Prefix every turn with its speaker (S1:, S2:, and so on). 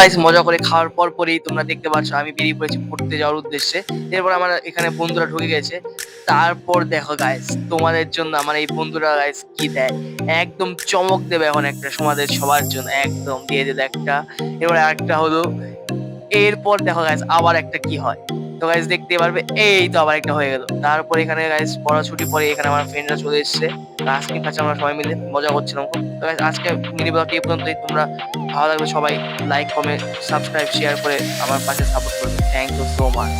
S1: Guys মজা করে খাওয়ার পরেই তোমরা দেখতে পাচ্ছ আমি বেরিয়ে পড়েছি পড়তে যাওয়ার উদ্দেশ্যে। এরপর আমার এখানে বন্ধুরা ঢুকে গেছে। তারপর দেখো গাইস তোমাদের জন্য আমার এই বন্ধুরা গাইস কি দেয়, একদম চমক দেবে এখন একটা সমাজের সবার জন্য, একদম দিয়ে দেবে একটা। এবার আরেকটা হলো, এরপর দেখো গাইস আবার একটা কি হয়, তো গাইস দেখতে পারবে। এই তো আবার একটা হয়ে গেল। তারপর এখানে গাইস পড়া ছুটি পরে এখানে আমার ফ্রেন্ডরা চলে এসেছে, আইসক্রিম খাচ্ছি আমরা সবাই মিলে, মজা করছিলাম খুব। তো গাইস আজকে মিনি ব্লগটি এই পর্যন্তই। তোমরা ভালো লাগলে সবাই লাইক কমেন্ট সাবস্ক্রাইব শেয়ার করে আমার পাশে সাপোর্ট করবে। Thank you so much.